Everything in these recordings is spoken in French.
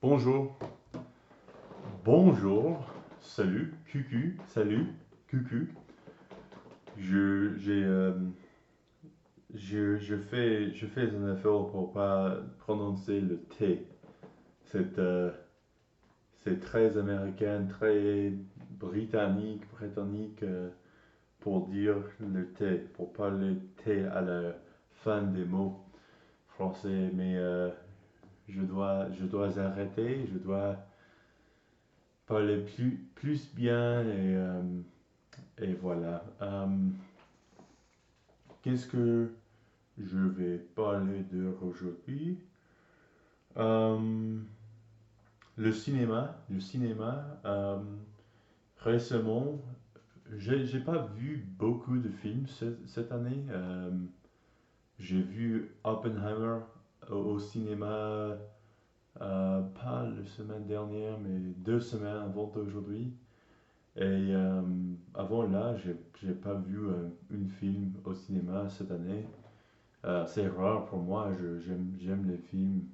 Bonjour, bonjour, salut, cucu, salut, cucu. Je, j'ai, je fais un effort pour pas prononcer le T. C'est, euh, c'est très américain, très britannique pour dire le T, pour parler T à la fin des mots français. Mais je dois arrêter, je dois parler plus bien et voilà. Qu'est-ce que je vais parler d'aujourd'hui? Euh, le cinéma. Récemment, j'ai pas vu beaucoup de films cette année. J'ai vu Oppenheimer au cinéma, pas la semaine dernière, mais 2 semaines avant aujourd'hui. Et avant là, j'ai pas vu un film au cinéma cette année. C'est rare pour moi, j'aime les films,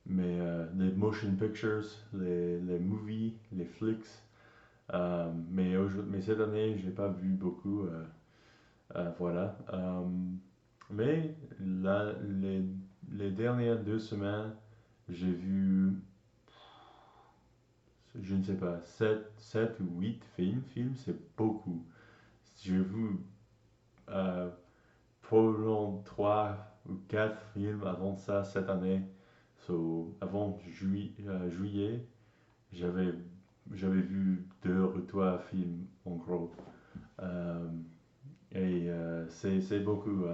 mais les motion pictures, les movies, les flicks. Mais cette année, j'ai pas vu beaucoup, voilà. Mais là, les dernières 2 semaines, j'ai vu, je ne sais pas, 7 ou 8 films, c'est beaucoup. J'ai vu euh, probablement 3 ou 4 films avant ça cette année. So, avant juillet, j'avais j'avais vu 2 ou 3 films en gros. Euh, c'est beaucoup.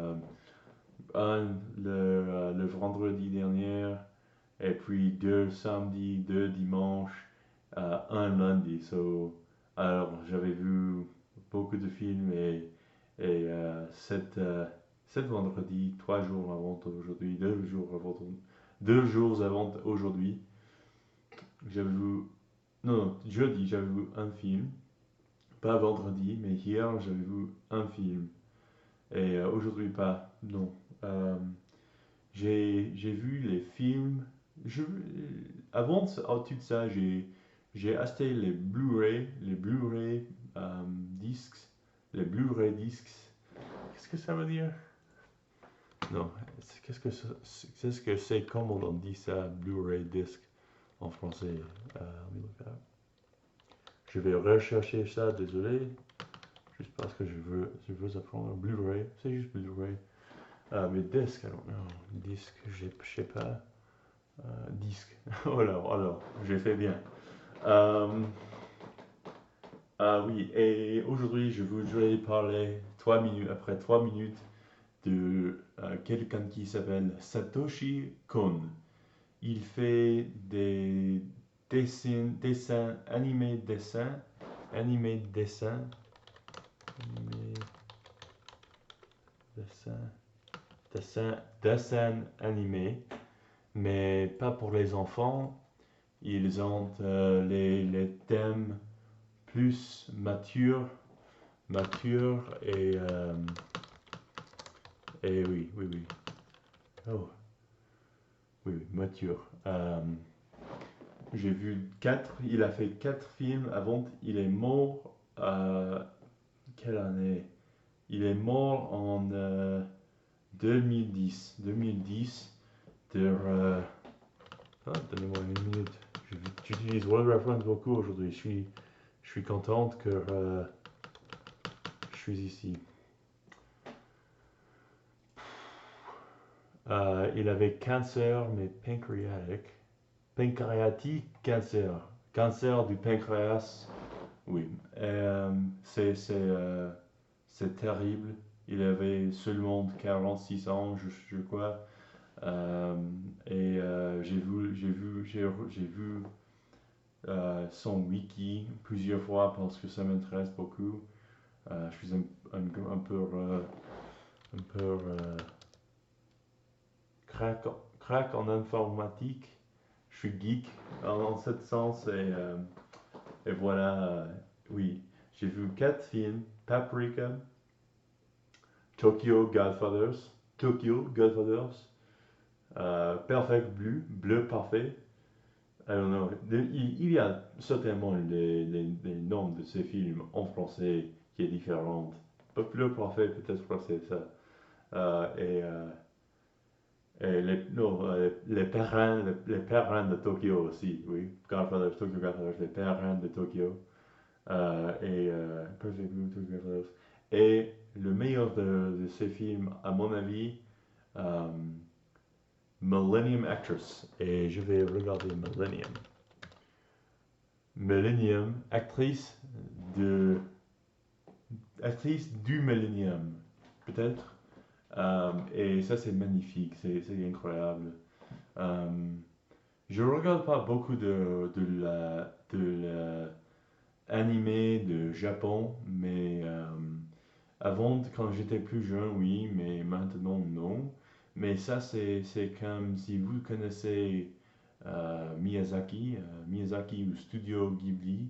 Un le vendredi dernier, et puis 2 samedis, 2 dimanches, un lundi. Alors j'avais vu beaucoup de films et cet vendredi, 3 jours avant aujourd'hui, 2 jours avant aujourd'hui, j'avais vu, non, jeudi, j'avais vu un film, pas vendredi, mais hier, j'avais vu un film, et aujourd'hui, pas, non. Euh, j'ai vu les films, avant tout ça, j'ai acheté les Blu-ray discs, les Blu-ray discs. Qu'est-ce que ça veut dire? Non, qu'est-ce que c'est, comment on dit ça, Blu-ray disc en français? Je vais rechercher ça, désolé, juste parce que je veux apprendre Blu-ray, c'est juste Blu-ray. Mais disque, I don't know, disque, je sais pas, disque. Alors, j'ai fait bien. Euh, ah oui, et aujourd'hui, je voudrais parler 3 minutes, après 3 minutes, de quelqu'un qui s'appelle Satoshi Kon. Il fait des animés, dessins, animé, dessin, dessin animé, mais pas pour les enfants. Ils ont les thèmes plus matures et oui, oui, oui. Oh, oui, oui, mature. J'ai vu il a fait 4 films avant, il est mort, quelle année? Il est mort en 2010 de, donnez-moi une minute. J'utilise Word Reference beaucoup aujourd'hui. Je suis contente que je suis ici. Il avait cancer, mais pancréatique cancer. Cancer du pancréas, oui. C'est terrible. Il avait seulement 46 ans, je crois. J'ai vu son wiki plusieurs fois parce que ça m'intéresse beaucoup. Je suis un peu, crack, crack en informatique. Je suis geek en ce sens et voilà. Oui, j'ai vu 4 films: Paprika, Tokyo Godfathers, Perfect Blue, Bleu Parfait. I don't know. Il y a certainement les noms de ces films en français qui est différent. Bleu Parfait, peut-être que c'est ça. Euh, et euh, et non, les parrains de Tokyo aussi, oui. Godfather, Tokyo Godfather, les parrains de Tokyo. Perfect Blue, Tokyo Godfather. Et le meilleur de ces films, à mon avis, euh, Millennium Actress. Et je vais regarder Millennium. Millennium, de, actrice du Millennium, peut-être. Et ça, c'est magnifique, c'est incroyable. Euh, je regarde pas beaucoup de l'animé de Japon, mais avant, quand j'étais plus jeune, oui, mais maintenant, non. Mais ça, c'est comme si vous connaissez Miyazaki ou Studio Ghibli,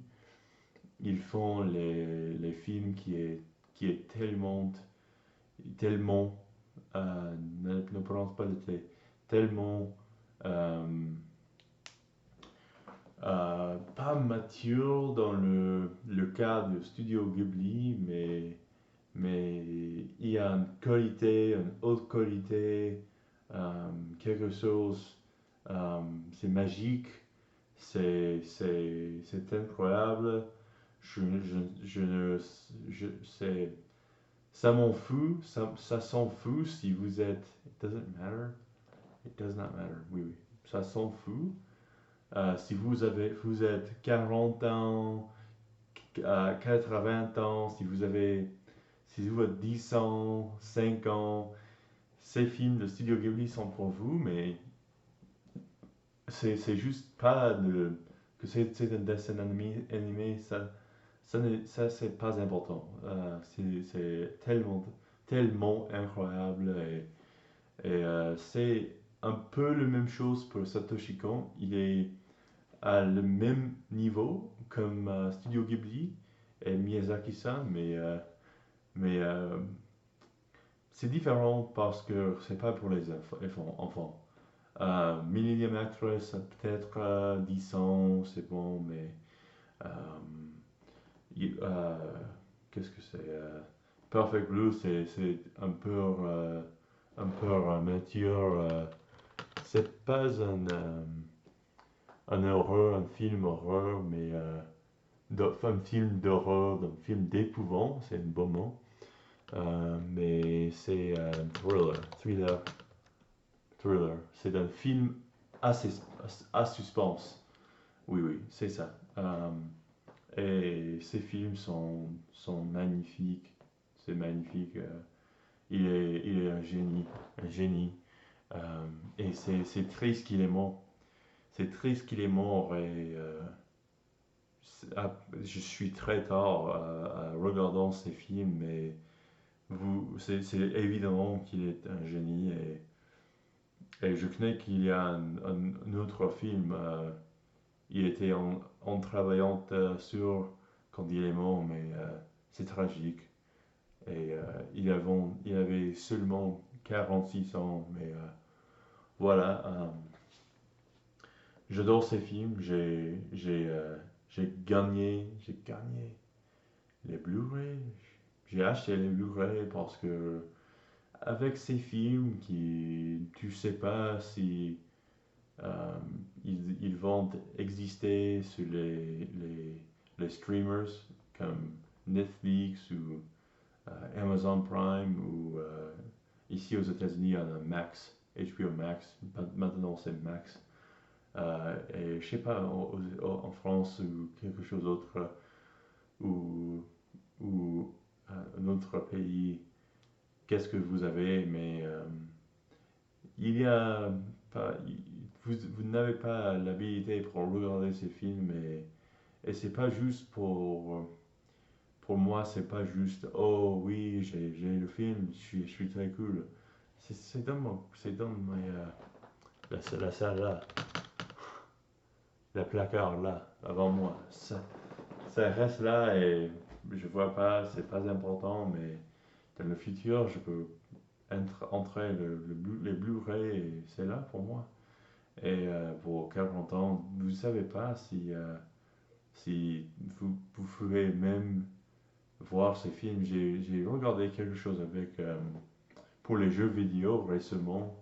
ils font les films qui est tellement, ne prononce pas le T, tellement euh, pas mature dans le cas de Studio Ghibli, mais il y a une qualité, une haute qualité, quelque chose, c'est magique, c'est incroyable. Je ne, c'est, ça m'en fout, ça s'en fout si vous êtes. It doesn't matter. It does not matter. Oui, oui. Ça s'en fout. Si vous êtes 40 ans, 80 ans, si vous êtes 10 ans, 5 ans, ces films de Studio Ghibli sont pour vous, mais c'est juste pas que c'est un dessin animé, ça c'est pas important. C'est tellement incroyable c'est un peu la même chose pour Satoshi Kon. Il est à le même niveau comme Studio Ghibli et Miyazaki-san, mais c'est différent parce que c'est pas pour les enfants. Millennium Actress, peut-être 10 ans, c'est bon, mais euh, il- euh, qu'est-ce que c'est Perfect Blue, c'est un peu mature. C'est pas un horreur, un film horreur, mais un film d'horreur, un film d'épouvant, c'est un bon mot. Mais c'est thriller. C'est un film à suspense. Oui, oui, c'est ça. Et ces films sont magnifiques. C'est magnifique. Il est un génie. Un génie. Et c'est triste qu'il est mort. C'est triste qu'il est mort et je suis très tard à regardant ces films, mais c'est évident qu'il est un génie et je connais qu'il y a un autre film. Il était en travaillant sur quand il est mort, mais c'est tragique. Et il avait seulement 46 ans, mais voilà. J'adore ces films. J'ai gagné les Blu-ray. J'ai acheté les Blu-ray parce que avec ces films tu sais pas si euh, ils vont exister sur les streamers comme Netflix ou Amazon Prime ou ici aux États-Unis on a Max, HBO Max. Maintenant c'est Max. Et je sais pas en France ou quelque chose d'autre ou un autre pays, qu'est-ce que vous avez, mais il y a pas, vous n'avez pas l'habilité pour regarder ces films et c'est pas juste pour moi, c'est pas juste oh oui, j'ai le film, je suis très cool. C'est dans la salle là, le placard là, avant moi. Ça reste là et je vois pas, c'est pas important, mais dans le futur, entrer les Blu-ray, et c'est là pour moi. Et pour 40 ans, vous ne savez pas si vous pouvez même voir ces films. J'ai regardé quelque chose avec, pour les jeux vidéo récemment,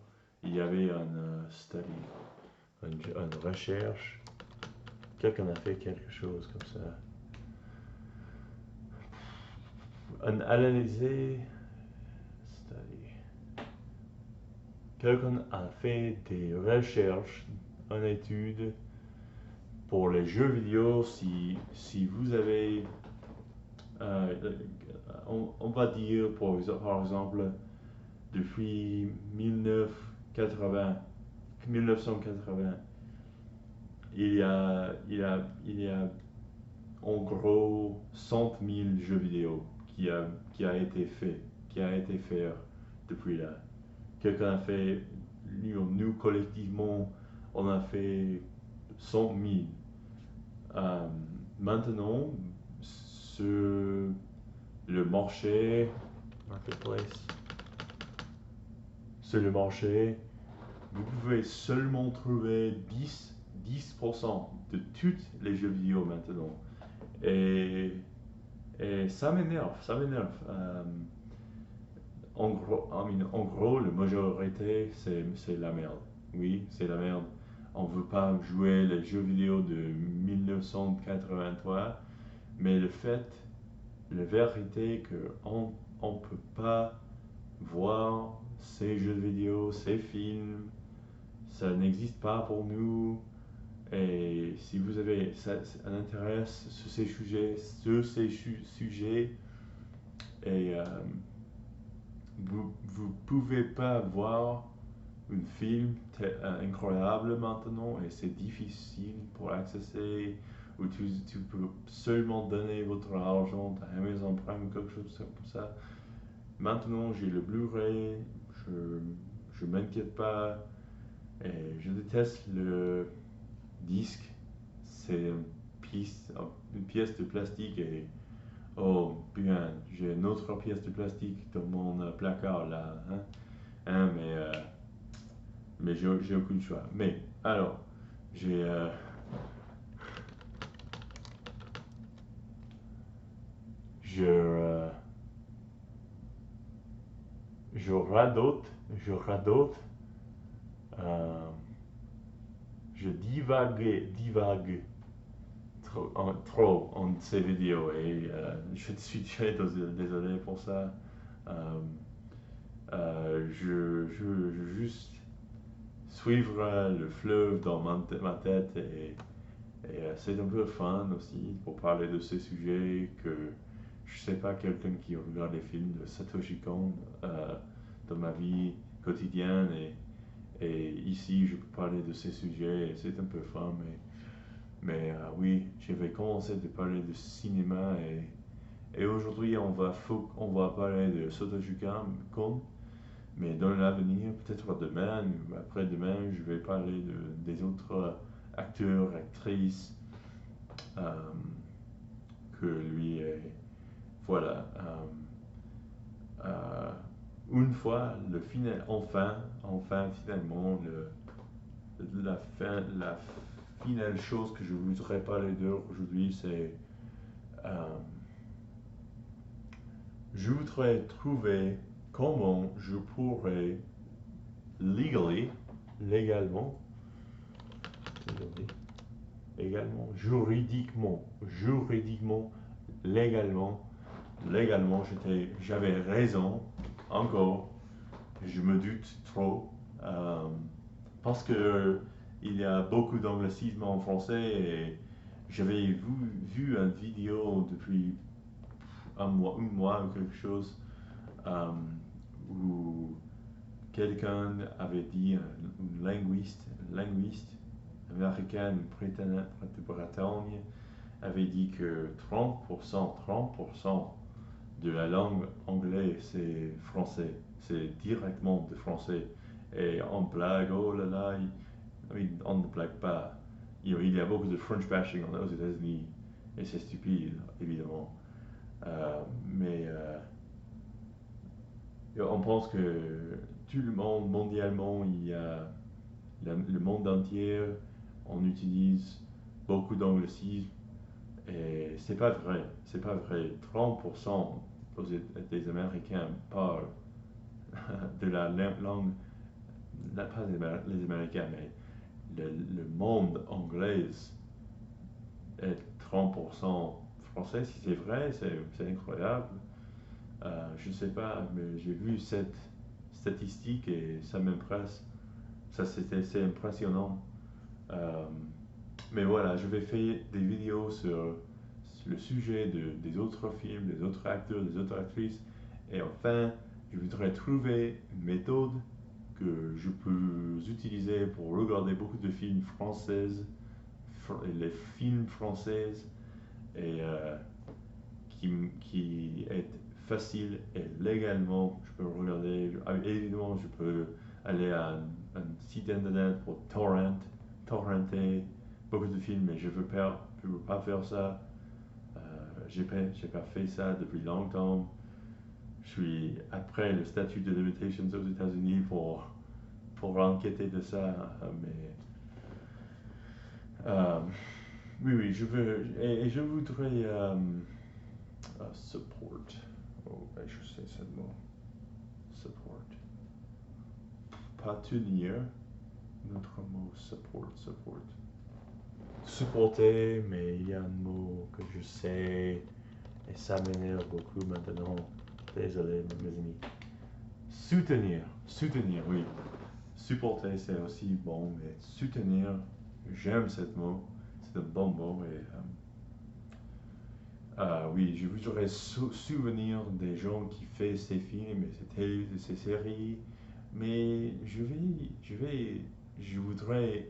il y avait un study, une recherche. Quelqu'un a fait quelque chose comme ça. Un analysé study. Quelqu'un a fait des recherches, une étude pour les jeux vidéo. Si vous avez, euh, on va dire par exemple, depuis 1980, il y a en gros 100 000 jeux vidéo qui a été fait, qui a été fait depuis là. Quelqu'un a fait, nous collectivement, on a fait 100 000. Maintenant, sur le marché, marketplace, sur le marché, vous pouvez seulement trouver 10% de tous les jeux vidéo maintenant. Et, et ça m'énerve, ça m'énerve. En gros, la majorité, c'est la merde. Oui, c'est la merde. On veut pas jouer les jeux vidéo de 1983, mais la vérité on peut pas voir ces jeux vidéo, ces films, ça n'existe pas pour nous. Et si vous avez un intérêt sur ces sujets, et vous pouvez pas voir un film incroyable maintenant, et c'est difficile pour accéder, ou tu peux seulement donner votre argent à Amazon Prime ou quelque chose comme ça. Maintenant, j'ai le Blu-ray, je m'inquiète pas, et je déteste le disque. C'est une pièce de plastique, et oh bien, j'ai une autre pièce de plastique dans mon placard là, hein, mais j'ai aucun choix. Mais alors, j'ai je je radote, euh, je divague trop en ces vidéos, et je suis très désolé pour ça. Euh, je veux juste suivre le fleuve dans ma tête, et c'est un peu fun aussi pour parler de ces sujets que je sais pas quelqu'un qui regarde les films de Satoshi Kon dans ma vie quotidienne, et ici je peux parler de ces sujets, et c'est un peu fun, mais oui, je vais commencer de parler de cinéma, et aujourd'hui on va parler de Satoshi Kon, mais dans l'avenir, peut-être demain ou après-demain, je vais parler des autres acteurs, actrices euh, que lui est. Voilà. Euh, une fois, le final, enfin, finalement, la finale chose que je voudrais parler d'aujourd'hui, c'est je voudrais trouver comment je pourrais légalement, également, juridiquement, légalement, j'avais raison, encore, je me doute trop, parce que il y a beaucoup d'anglicisme en français, et j'avais vu une vidéo depuis un mois ou quelque chose, euh, où quelqu'un avait dit, un linguiste américaine de Bretagne, avait dit que 30% de la langue anglaise c'est français, c'est directement de français. Et on blague, oh là là, on ne blague pas. Il y a beaucoup de French bashing aux États-Unis, et c'est stupide, évidemment. Mais Et on pense que tout le monde, mondialement, il y a le monde entier, on utilise beaucoup d'anglicisme. Et c'est pas vrai, c'est pas vrai. 30% des Américains parlent de la langue, pas les Américains, mais le monde anglais est 30% français. Si c'est vrai, c'est incroyable. Je sais pas, mais j'ai vu cette statistique et ça m'impresse. C'est impressionnant. Euh, mais voilà, je vais faire des vidéos sur le sujet des autres films, des autres acteurs, des autres actrices. Et enfin, je voudrais trouver une méthode que je peux utiliser pour regarder beaucoup de films françaises, les films françaises, et qui est facile et légalement, je peux regarder. Évidemment, je peux aller à un site internet pour torrenter beaucoup de films, mais je veux pas faire ça. J'ai pas fait ça depuis longtemps. Je suis après le statut de limitations aux États-Unis pour enquêter de ça, mais euh, oui, oui, je veux, et je voudrais support. Oh, je sais ce mot. Support. Pas tenir. Notre mot support. Supporter, mais il y a un mot que je sais et ça m'énerve beaucoup maintenant. Désolé, mes amis. Soutenir, oui. Supporter, c'est aussi bon, mais soutenir, j'aime ce mot. C'est un bon mot et oui, je voudrais souvenir des gens qui font ces films et ces séries, mais je voudrais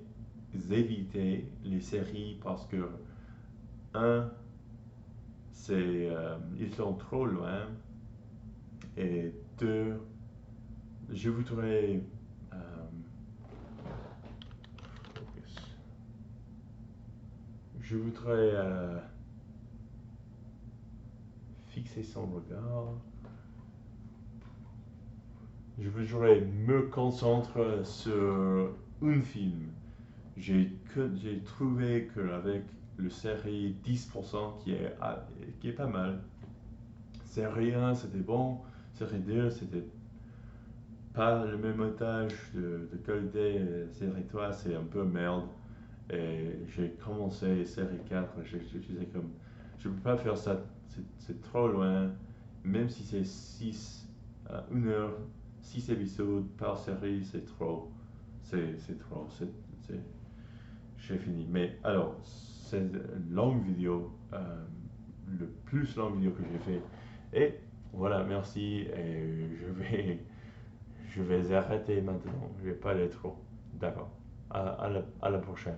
éviter les séries parce que, un, ils sont trop loin, et deux, je voudrais, euh, focus. Je voudrais fixer son regard. Je voudrais me concentrer sur un film. J'ai trouvé qu'avec le série 10% qui est pas mal. Série 1 c'était bon, série 2 c'était pas le même montage de qualité, série 3 c'est un peu merde. Et j'ai commencé série 4, je disais comme, je peux pas faire ça, c'est trop loin, même si c'est 6 1 heure, 6 épisodes par série, c'est trop. C'est trop, j'ai fini. Mais alors, c'est une longue vidéo, le plus longue vidéo que j'ai fait. Et voilà, merci. Et je vais arrêter maintenant. Je vais pas aller trop. D'accord. À la prochaine.